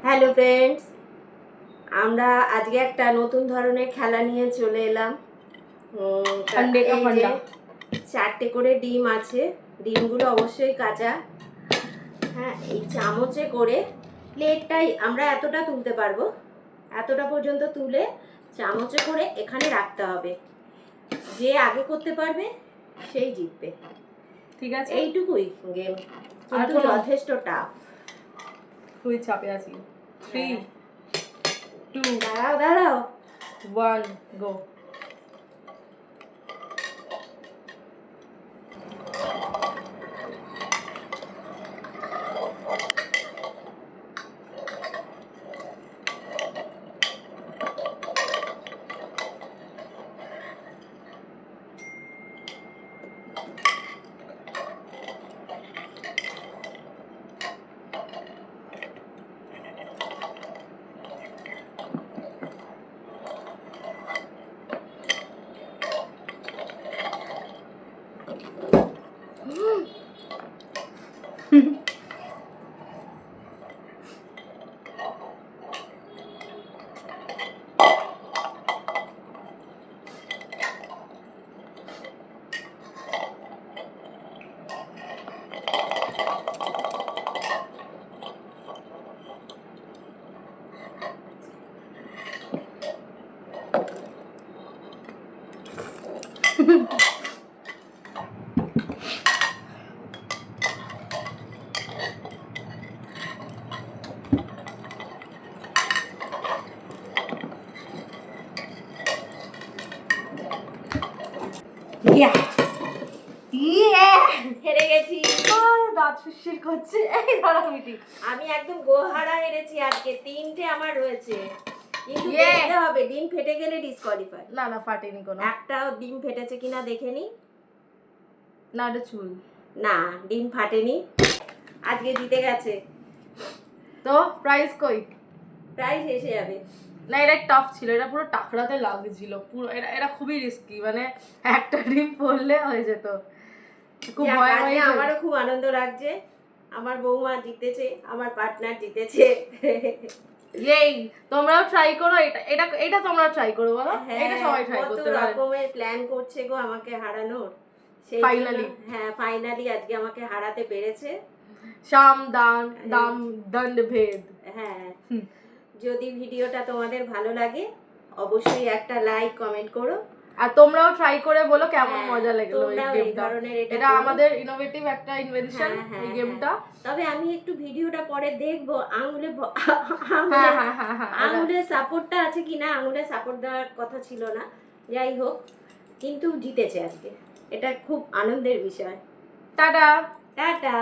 Hello friends, আমরা আজকে একটা নতুন ধরনের খেলা নিয়ে চলে এলাম। এই যে 4টে করে ডিম আছে, ডিমগুলো অবশ্যই কাঁচা। হ্যাঁ, এই চামচে করে প্লেটটাই আমরা এতটা তুলতে পারবো, এতটা পর্যন্ত তুলে চামচে করে এখানে রাখতে হবে। যে আগে করতে পারবে সেই জিতবে। ঠিক আছে, এইটুকুই গেম, কিন্তু যথেষ্ট টাফ। তুই চাপে আছি। 3 2 দাঁড়াও 1 গো। হেরে গেছি। দাঁত শিরশির করছে। এই ধরো মিটি, আমি একদম গোহারা হেরেছি আজকে। 3টে আমার রয়েছে, কিন্তু দেখতে হবে ডিম ফেটে গেলে ডিসকোয়ালিফাই। না না, ফাটেনি কোনো। একটাও ডিম ফেটেছে কিনা দেখে নি। না, এটা চুল। না, ডিম ফাটেনি। আজকে জিতে গেছে। তো প্রাইস কই? প্রাইস এসে যাবে। না, এটা টাফ ছিল, এটা পুরো টাকরাতে লাগছিল পুরো। এটা খুবই রিস্কি, মানে একটা ডিম পড়লে হয়ে যেত। খুব ভয় ভয়। আমারও খুব আনন্দ লাগছে। আমার বৌমা জিতেছে, আমার পার্টনার জিতেছে। এই তোমরাও ট্রাই করো, এটা এটা এটা তোমরাও ট্রাই করো, বলো। এটা সবাই ট্রাই করতে পারে। কত রকমের প্ল্যান করছে গো আমাকে হারানোর। সেই ফাইনালি, হ্যাঁ ফাইনালি আজকে আমাকে হারাতে পেরেছে। শাম দান দাম দণ্ড ভেদ। হ্যাঁ, যদি ভিডিওটা তোমাদের ভালো লাগে অবশ্যই একটা লাইক কমেন্ট করো, আর তোমরাও ট্রাই করে বলো কেমন মজা লাগলো এই গেমটা। এটা আমাদের ইনোভেটিভ একটা ইনভেনশন এই গেমটা। তবে আমি একটু ভিডিওটা পরে দেখবো আঙুলে সাপোর্টটা আছে কিনা। আঙুলে সাপোর্ট দেওয়ার কথা ছিল না, যাই হোক, কিন্তু জিতেছে আজকে। এটা খুব আনন্দের বিষয়। Tata tata.